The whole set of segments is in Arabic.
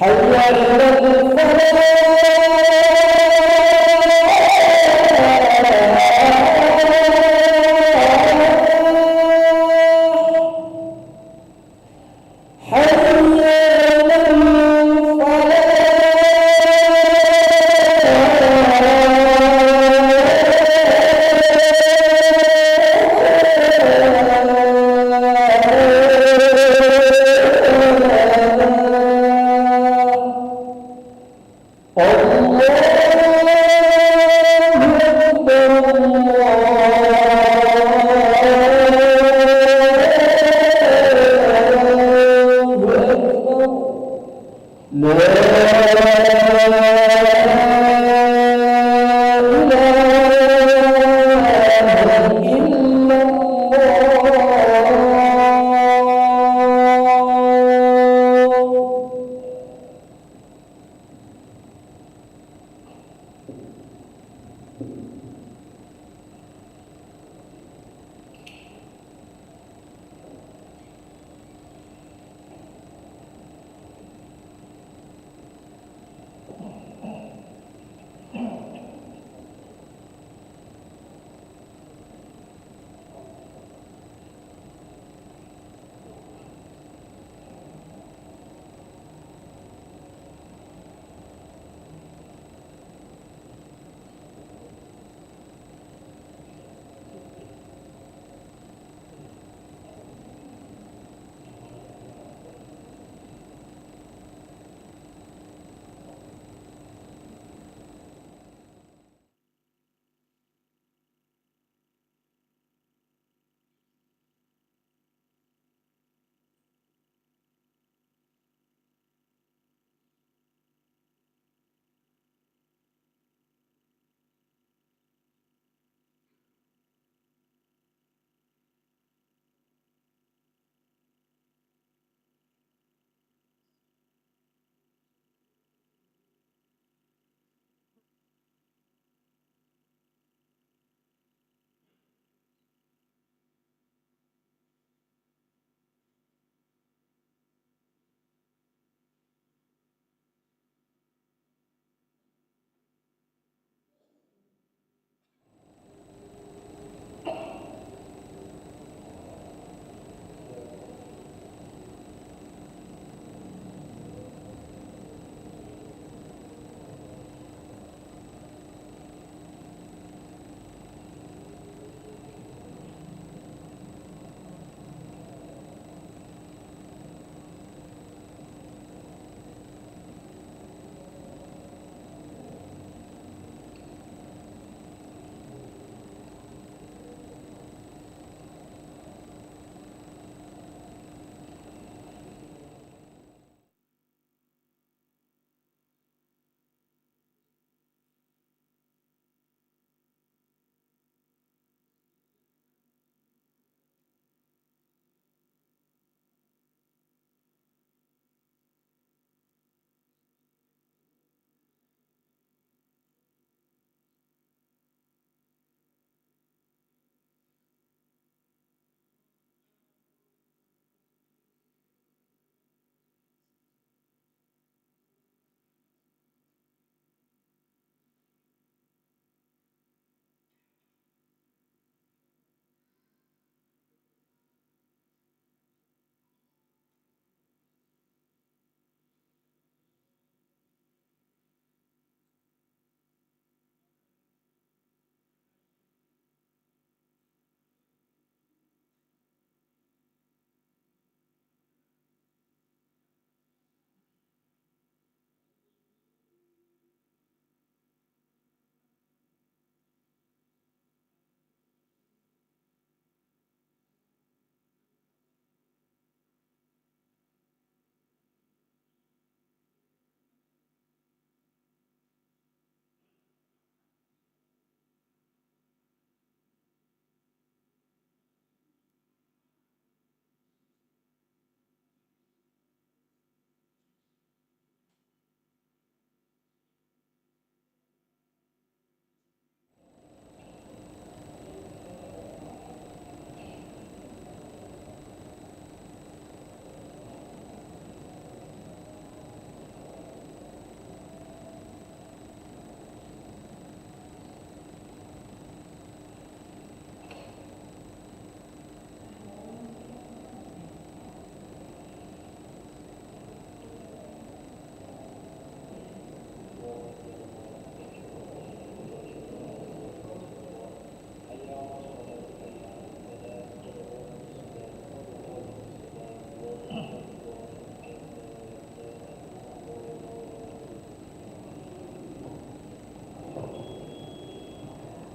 حي على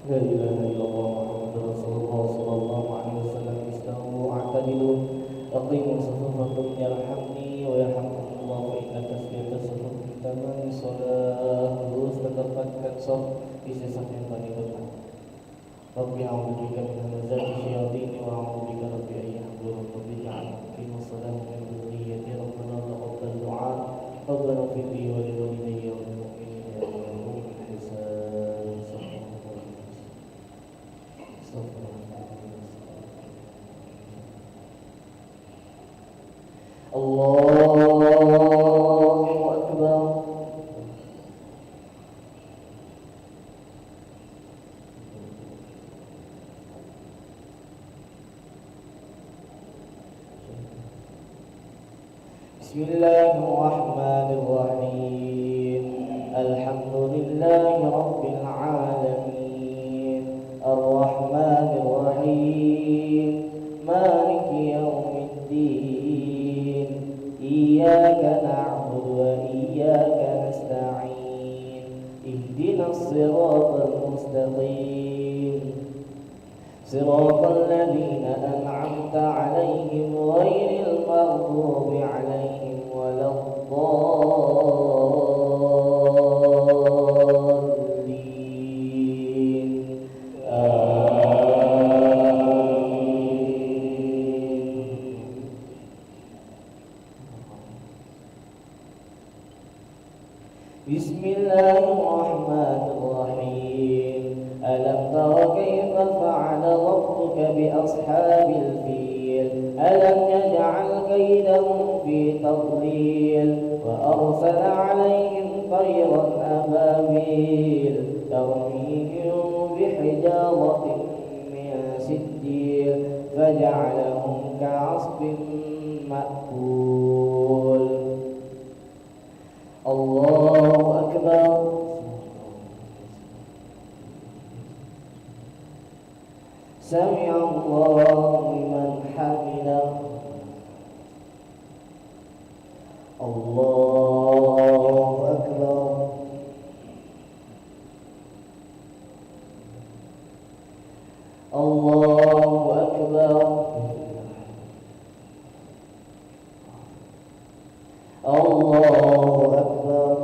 لا إله إلا الله محمد رسول الله صلى الله عليه وسلم. استووا واعتدلوا أقيموا صفوفكم يرحمني ويرحمكم الله فإن تسبيح الصفوف من تمام الصلاة. Lurus tegakkan saf di sesat yang paling depan. Rabbi a'udzubika min hamazati syayatin wa a'udzubika rabbi an yahdurun. Rabbi ja'alni muqimas salati min dhurriyyati rabbana taqabbal du'a. Rabbana ighfir li wa li walidayya wa lil mu'minina yawma yaqumul hisab. Allahu Akbar. Bismillahirrahmanirrahim. Alhamdulillahi rabbil alamin. Ar-Rahmanir Rahim. Maliki yaumiddin. Iyyaka na'budu wa iyyaka nasta'in. Ihdinas siratal mustaqim. Siratal ladzina an'amta 'alaihim ghairil maghdubi 'alaihim waladdallin. Bismillahirrahmanirrahim. Alam tara kaifa fa'ala rabbuka bi ashabil fil. Alam yaj'al kaydahum fi tadlil wa arsala 'alayhim tayran ababil tarmihim bihijaratin min sijil faj'alahum ka'asfin ma'kul. Allahu Akbar. Sami'a Allahu liman hamidah. Allahu Akbar. Allahu Akbar. Allahu Akbar.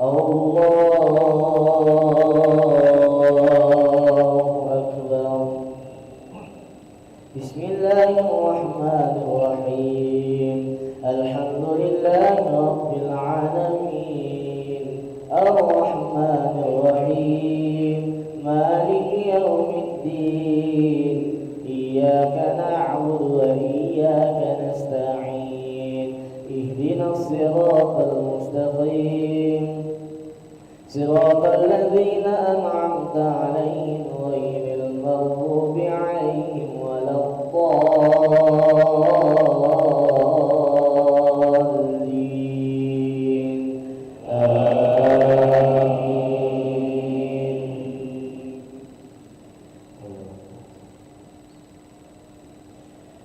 Allahu Akbar. Bismillahirrahmanirrahim. Alhamdulillahi rabbil alamin. Ar-Rahmanir Rahim. Maliki yaumiddin. Iyyaka na'budu wa iyyaka nasta'in. Ihdinas siratal mustaqim. Siratal ladzina an'amta 'alaihim ghairil maghdubi 'alaihim waladdallin. Amin.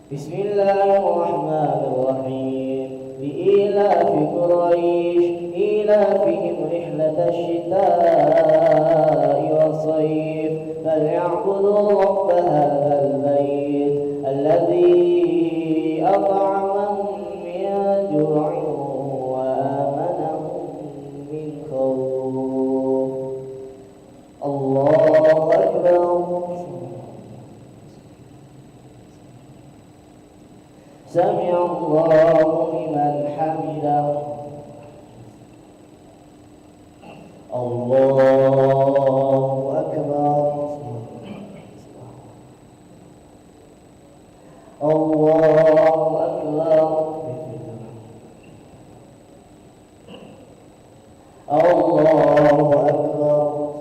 Bismillahirrahmanirrahim. Li'ilafi Quraisy إيلافهم رحلة الشتاء والصيف فليعبدوا رب هذا البيت الذي أطعمهم من جوع وآمنهم من خوف. الله أكبر. سمع الله لمن حمده. Allahu Akbar. Allahu Akbar. Allahu Akbar.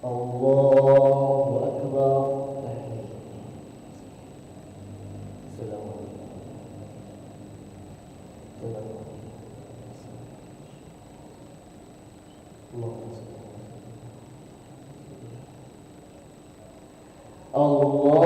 Allahu Akbar. Allah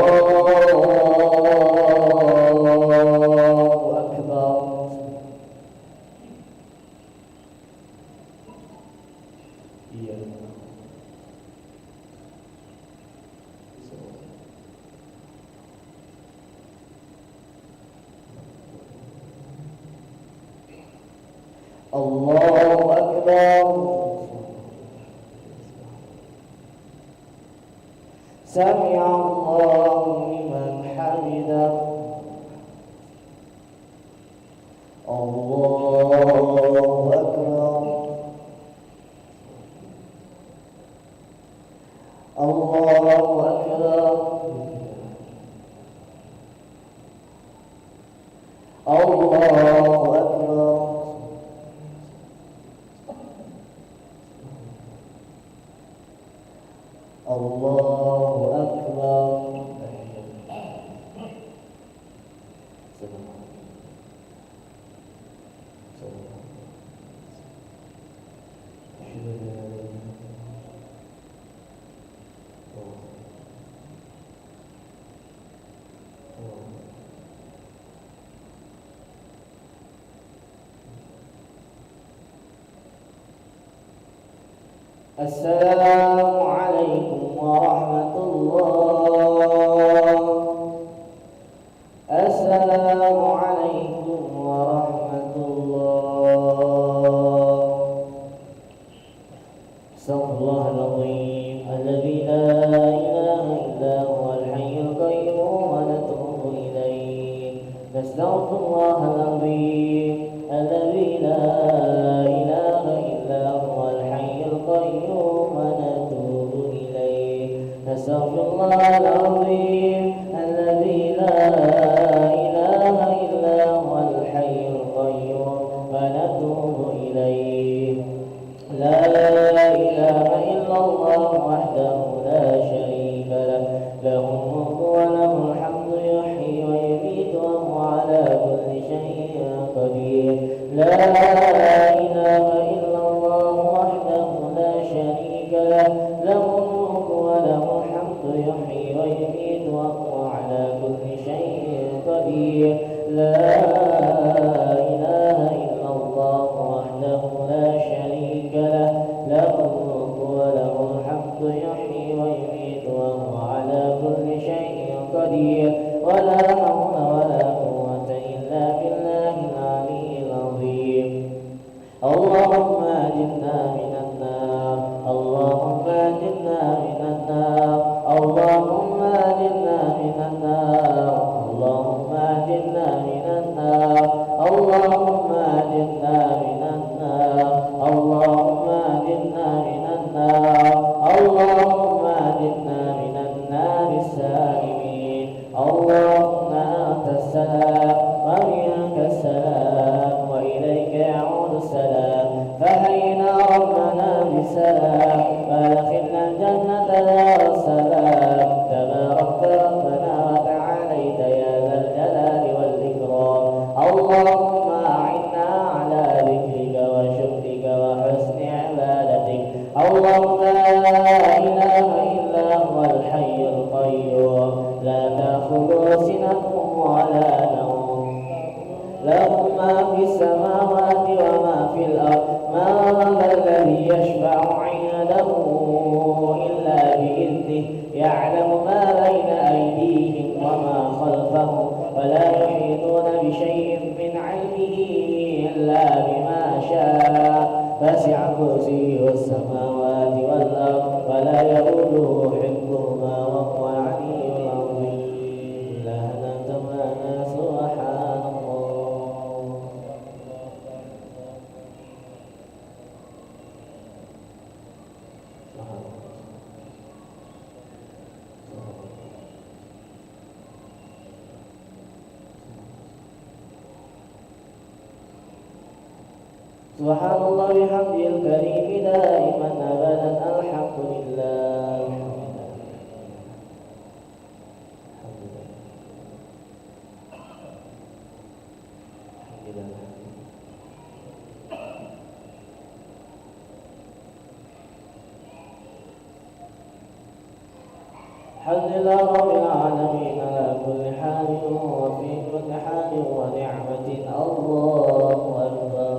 الله أكبر سمع الله لمن حمده الله أكبر الله أكبر الله أكبر الله أكبر السلام عليكم ورحمة الله. السلام عليكم ورحمة الله. استغفر الله العظيم الذي لا إله إلا هو الحي القيوم ونتوب إليه. نستغفر الله العظيم الذي لا إله إلا هو الحي القيوم ونتوب إليه. نستغفر الله العظيم الذي لا إله إلا هو الحي القيوم ونتوب إليه. لا إله إلا الله وحده لا شريك له، له الملك وله الحمد يحيي ويميت وهو على كل شيء قدير. لا إله إلا الله وحده لا شريك له، له الملك وله الحمد يحيي ويميت وهو على كل شيء قدير. لا إله إلا الله وحده لا شريك له، له الملك وله الحمد يحيي ويميت وهو على كل شيء قدير. ولا حول ولا قوة إلا بالله العلي العظيم. اللهم أجرنا من النار، اللهم أجرنا من النار، اللهم أجرنا من النار، اللهم أجرنا من النار، اللهم أجرنا من النار، اللهم أجرنا من النار، اللهم أجرنا من النار السالمين. اللهم أنت السلام ومنك السلام وإليك يعود السلام. فحينا ربنا بسلام وأدخلنا الجنة دار السلام. تباركت ربنا وتعاليت يا ذا الجلال والإكرام. اللهم أعنا على ذكرك وشكرك وحسن عبادتك. اللهم لا إله إلا هو الحي القيوم لا تأخذه سنة ولا نوم، له ما في السماوات وما في الأرض. من ذا الذي يشفع عنده إلا بإذنه، يعلم ما بين أيديهم وما خلفهم، ولا يحيطون بشيء من علمه إلا بما شاء. وسع كرسيه السماوات والأرض ولا يؤوده حفظهما وهو العلي العظيم. لا نتمنى سبحان الله. سبحان الله بحمده الكريم دائما أبدا. الحمد لله. الحمد لله رب العالمين على كل حال وفي كل حال ونعمة. الله أكبر.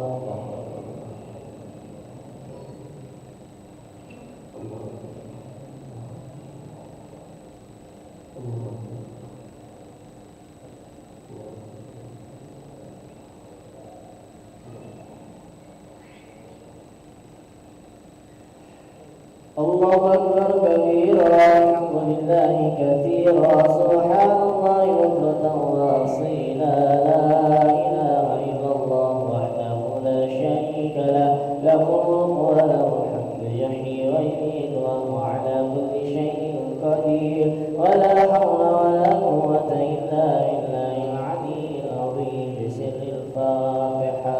الله أكبر كبيرا الحمد لله كثيرا سبحان الله بكرة وأصيلا لا إله إلا الله وحده لا شريك له له الملك وله الحمد يحيي ويميت وهو على كل شيء قدير ولا حول ولا قوة إلا بالله العلي العظيم بسر الفاتحة.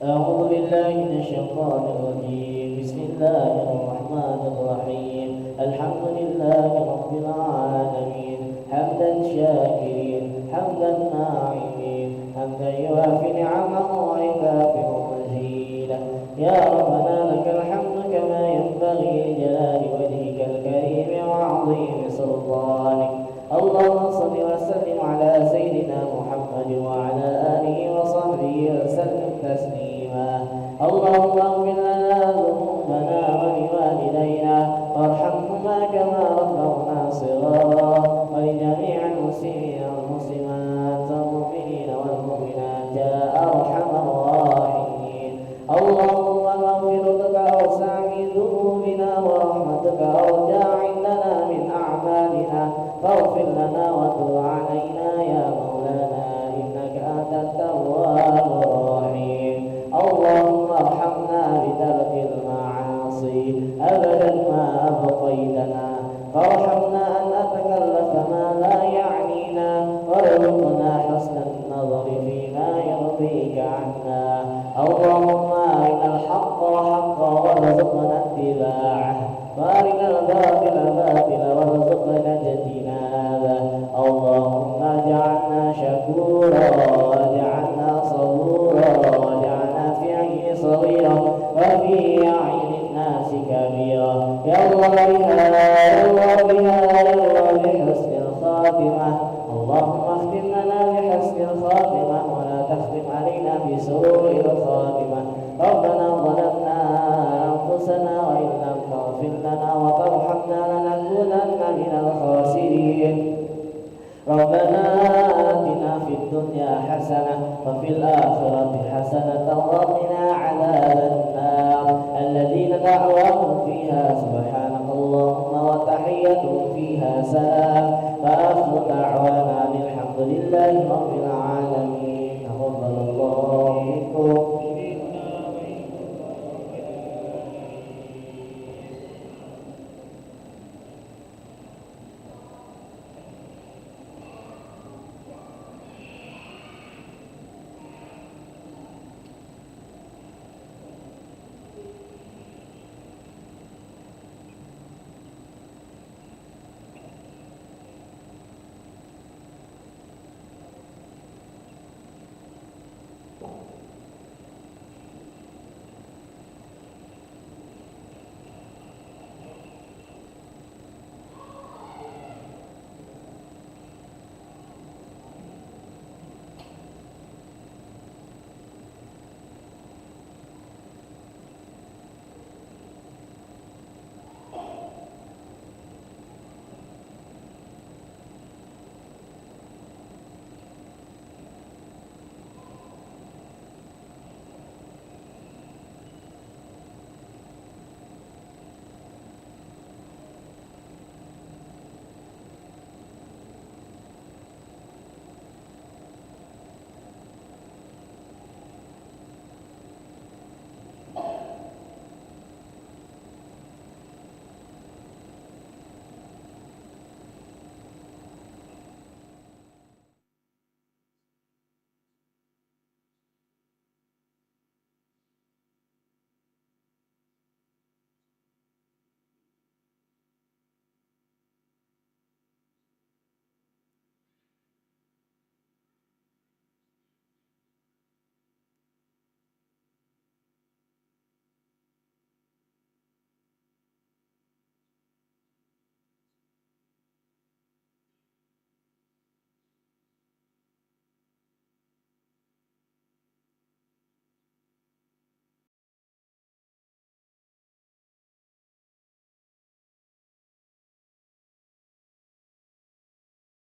أعوذ بالله من الشيطان الرجيم بسم الله الرحمن الرحيم الحمد لله رب العالمين حمدا شاكرين حمدا ناعمين حمدا يوافي نعمه ويكافئ مزيدا يا ربنا لك الحمد كما ينبغي لجلال وجهك الكريم وعظيم سلطانك. اللهم صل وسلم على سيدنا محمد وعلى آله وصحبه وسلم تسليما. اللهم اغفر لنا ذنوبنا ولوالدينا وارحمهما كما ربونا صغارا ولجميع المسلمين والمسلمات والمؤمنين والمؤمنات يا أرحم الراحمين. اللهم مغفرتك أوسع من ذنوبنا ورحمتك أرجى عندنا من أعمالنا فاغفر لنا وتب علينا يا مولانا إنك أنت التواب الرحيم. اللهم ارحمنا بترك المعاصي أبدا ما أبقيتنا فارحمنا أن نتكلف ما لا يعنينا وارزقنا حسن النظر فيما يرضيك عنا. اللهم أرنا الحق حقا وارزقنا اتباعه وأرنا الباطل باطلا وارزقنا اجتنابه. اللهم اجعلنا شكورا واجعلنا صبورا واجعلنا في عين صغيرا وفي أعين الناس كبيرا يا الله بها يا الله بها يا الله بحسن الخاتمة. اللهم اختم لنا بحسن الخاتمة ولا تختم علينا بسوء الخاتمة. ربنا ظلمنا أنفسنا وإن لم تغفر لنا وترحمنا لنكونن من الخاسرين. ربنا آتنا في الدنيا حسنة وفي الآخرة حسنة وقنا عذاب النار. الذين دعواهم فيها سبحانك اللهم وتحيتهم فيها سلام وآخر دعوانا الحمد لله رب العالمين. تقبل الله منكم. Wow.